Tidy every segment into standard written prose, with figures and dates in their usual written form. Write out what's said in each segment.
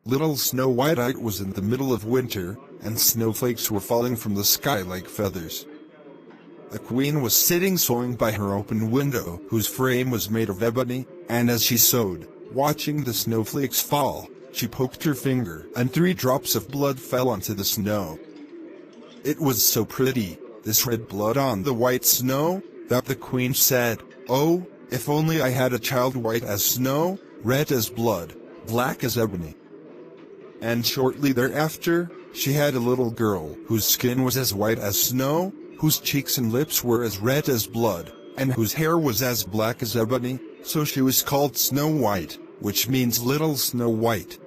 Little Snow White was in the middle of winter, and snowflakes were falling from the sky like feathers. The queen was sitting sewing by her open window, whose frame was made of ebony, and as she sewed, watching the snowflakes fall, she poked her finger, and 3 drops of blood fell onto the snow. It was so pretty, this red blood on the white snow, that the queen said, "Oh, if only I had a child white as snow, red as blood, black as ebony." And shortly thereafter, she had a little girl whose skin was as white as snow, whose cheeks and lips were as red as blood, and whose hair was as black as ebony, so she was called Snow White, which means Little Snow White.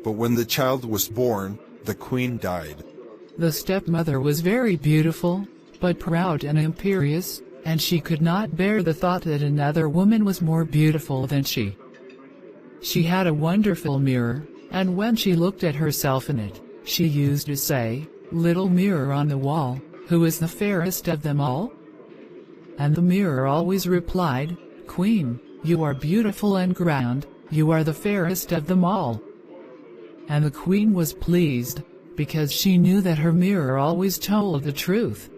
But when the child was born, the queen died. The stepmother was very beautiful, but proud and imperious, and she could not bear the thought that another woman was more beautiful than she. She had a wonderful mirror, and when she looked at herself in it, she used to say, "Little mirror on the wall, who is the fairest of them all?" And the mirror always replied, "Queen, you are beautiful and grand, you are the fairest of them all." And the queen was pleased, because she knew that her mirror always told the truth.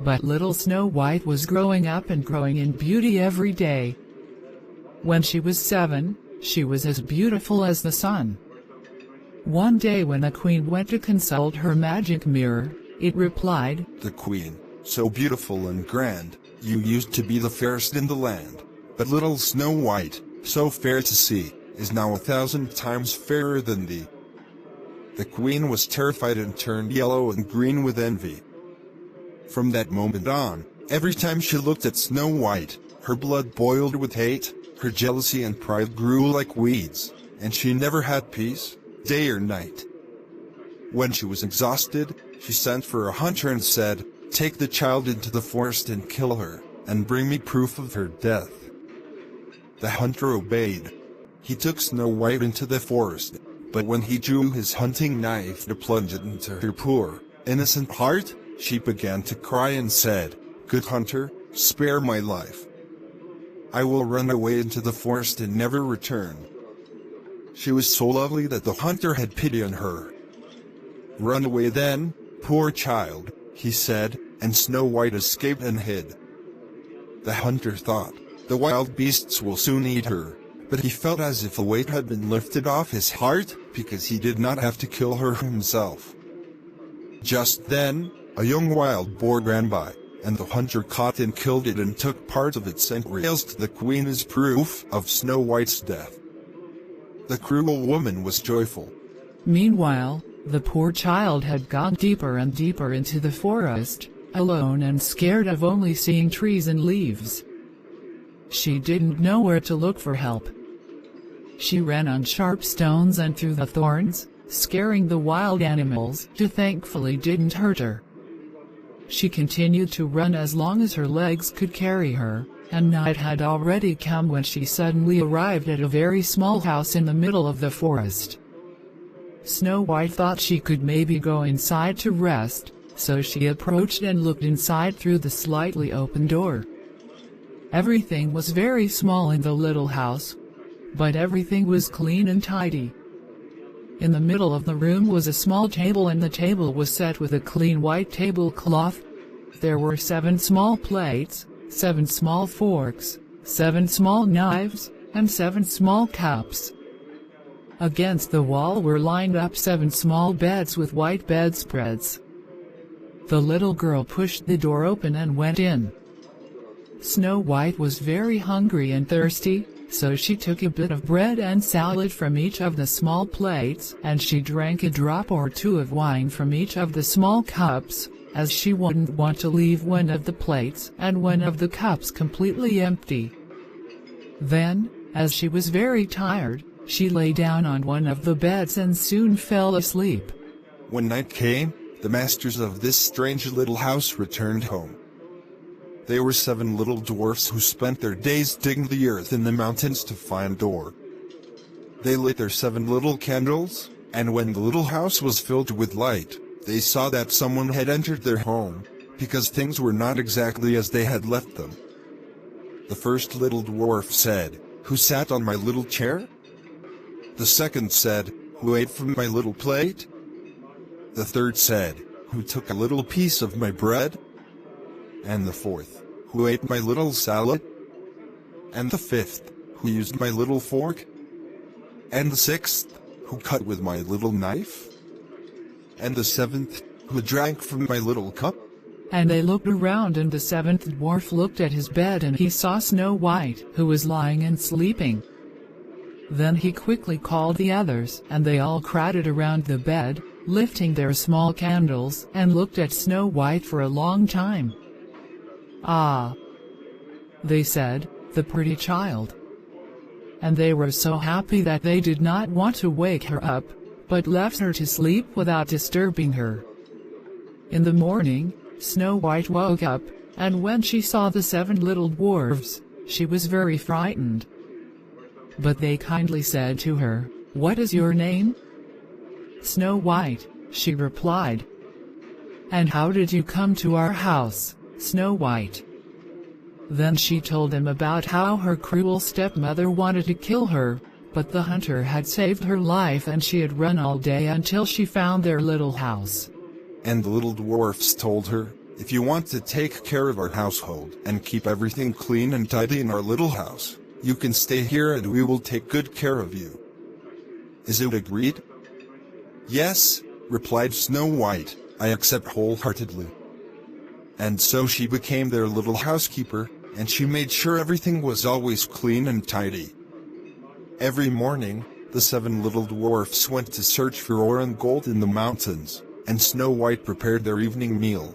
But little Snow White was growing up and growing in beauty every day. When she was 7, she was as beautiful as the sun. One day when the queen went to consult her magic mirror, it replied, "The queen, so beautiful and grand, you used to be the fairest in the land, but little Snow White, so fair to see, is now 1,000 times fairer than thee." The queen was terrified and turned yellow and green with envy. From that moment on, every time she looked at Snow White, her blood boiled with hate, her jealousy and pride grew like weeds, and she never had peace, day or night. When she was exhausted, she sent for a hunter and said, "Take the child into the forest and kill her, and bring me proof of her death." The hunter obeyed. He took Snow White into the forest, but when he drew his hunting knife to plunge it into her poor, innocent heart, she began to cry and said, "Good hunter, spare my life. I will run away into the forest and never return." She was so lovely that the hunter had pity on her. "Run away then, poor child," he said, and Snow White escaped and hid. The hunter thought, "The wild beasts will soon eat her," but he felt as if a weight had been lifted off his heart, because he did not have to kill her himself. Just then, a young wild boar ran by, and the hunter caught and killed it and took part of its entrails to the queen as proof of Snow White's death. The cruel woman was joyful. Meanwhile, the poor child had gone deeper and deeper into the forest, alone and scared of only seeing trees and leaves. She didn't know where to look for help. She ran on sharp stones and through the thorns, scaring the wild animals, who thankfully didn't hurt her. She continued to run as long as her legs could carry her, and night had already come when she suddenly arrived at a very small house in the middle of the forest. Snow White thought she could maybe go inside to rest, so she approached and looked inside through the slightly open door. Everything was very small in the little house, but everything was clean and tidy. In the middle of the room was a small table, and the table was set with a clean white tablecloth. There were 7 small plates, 7 small forks, 7 small knives, and 7 small cups. Against the wall were lined up 7 small beds with white bedspreads. The little girl pushed the door open and went in. Snow White was very hungry and thirsty, so she took a bit of bread and salad from each of the small plates, and she drank a drop or 2 of wine from each of the small cups, as she wouldn't want to leave one of the plates and one of the cups completely empty. Then, as she was very tired, she lay down on one of the beds and soon fell asleep. When night came, the masters of this strange little house returned home. They were 7 little dwarfs who spent their days digging the earth in the mountains to find ore. They lit their 7 little candles, and when the little house was filled with light, they saw that someone had entered their home, because things were not exactly as they had left them. The first little dwarf said, "Who sat on my little chair?" The second said, "Who ate from my little plate?" The third said, "Who took a little piece of my bread?" And the fourth, "Who ate my little salad?" And the fifth, "Who used my little fork?" And the sixth, "Who cut with my little knife?" And the seventh, "Who drank from my little cup?" And they looked around, and the seventh dwarf looked at his bed, and he saw Snow White, who was lying and sleeping. Then he quickly called the others, and they all crowded around the bed, lifting their small candles, and looked at Snow White for a long time. "Ah," they said, "the pretty child." And they were so happy that they did not want to wake her up, but left her to sleep without disturbing her. In the morning, Snow White woke up, and when she saw the 7 little dwarfs, she was very frightened. But they kindly said to her, "What is your name?" "Snow White," she replied. "And how did you come to our house, Snow White?" Then she told them about how her cruel stepmother wanted to kill her, but the hunter had saved her life, and she had run all day until she found their little house. And the little dwarfs told her, "If you want to take care of our household and keep everything clean and tidy in our little house, you can stay here and we will take good care of you. Is it agreed?" "Yes," replied Snow White, "I accept wholeheartedly." And so she became their little housekeeper, and she made sure everything was always clean and tidy. Every morning, the 7 little dwarfs went to search for ore and gold in the mountains, and Snow White prepared their evening meal.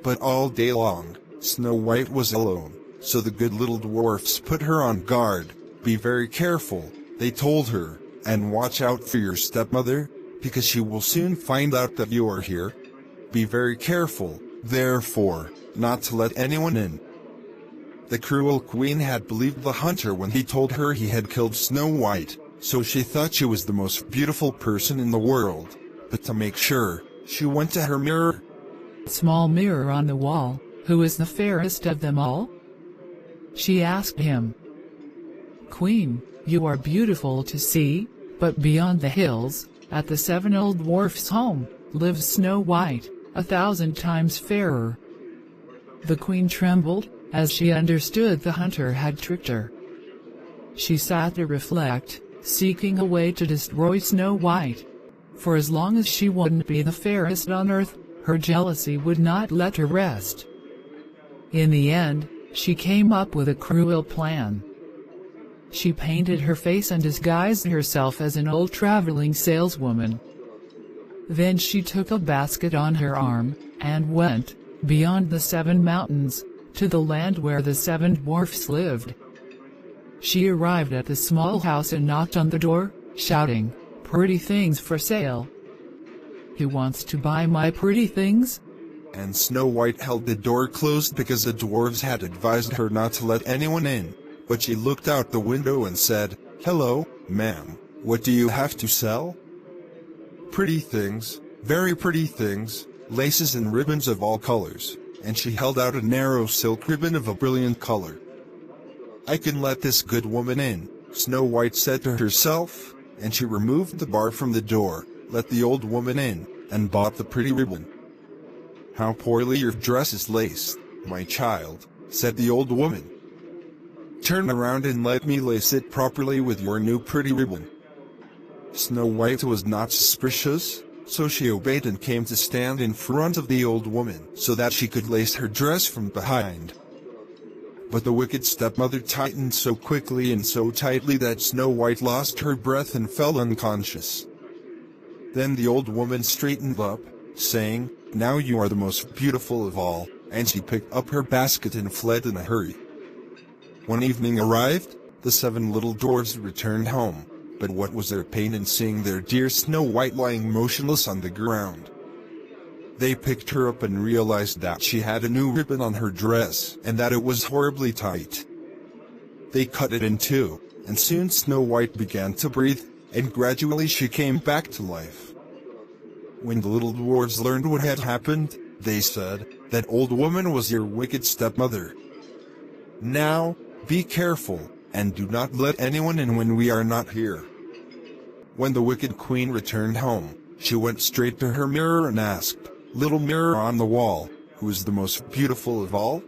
But all day long, Snow White was alone, so the good little dwarfs put her on guard. "Be very careful," they told her, "and watch out for your stepmother, because she will soon find out that you are here. Be very careful, therefore, not to let anyone in." The cruel queen had believed the hunter when he told her he had killed Snow White, so she thought she was the most beautiful person in the world. But to make sure, she went to her mirror. "Small mirror on the wall, who is the fairest of them all?" she asked him. "Queen, you are beautiful to see, but beyond the hills, at the 7 old dwarfs' home, lives Snow White, 1,000 times fairer." The queen trembled, as she understood the hunter had tricked her. She sat to reflect, seeking a way to destroy Snow White. For as long as she wouldn't be the fairest on earth, her jealousy would not let her rest. In the end, she came up with a cruel plan. She painted her face and disguised herself as an old traveling saleswoman. Then she took a basket on her arm, and went, beyond the 7 mountains, to the land where the 7 dwarfs lived. She arrived at the small house and knocked on the door, shouting, "Pretty things for sale. Who wants to buy my pretty things?" And Snow White held the door closed because the dwarves had advised her not to let anyone in, but she looked out the window and said, "Hello, ma'am, what do you have to sell?" "Pretty things, very pretty things, laces and ribbons of all colors," and she held out a narrow silk ribbon of a brilliant color. "I can let this good woman in," Snow White said to herself, and she removed the bar from the door, let the old woman in, and bought the pretty ribbon. "How poorly your dress is laced, my child," said the old woman. "Turn around and let me lace it properly with your new pretty ribbon." Snow White was not suspicious, so she obeyed and came to stand in front of the old woman so that she could lace her dress from behind. But the wicked stepmother tightened so quickly and so tightly that Snow White lost her breath and fell unconscious. Then the old woman straightened up, saying, "Now you are the most beautiful of all," and she picked up her basket and fled in a hurry. When evening arrived, the 7 little dwarfs returned home, but what was their pain in seeing their dear Snow White lying motionless on the ground. They picked her up and realized that she had a new ribbon on her dress and that it was horribly tight. They cut it in two, and soon Snow White began to breathe, and gradually she came back to life. When the little dwarves learned what had happened, they said, "That old woman was your wicked stepmother. Now, be careful, and do not let anyone in when we are not here." When the wicked queen returned home, she went straight to her mirror and asked, "Little mirror on the wall, who is the most beautiful of all?"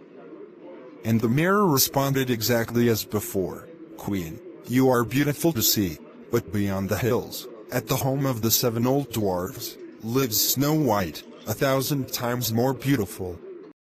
And the mirror responded exactly as before, "Queen, you are beautiful to see, but beyond the hills, at the home of the 7 old dwarfs, lives Snow White, 1,000 times more beautiful."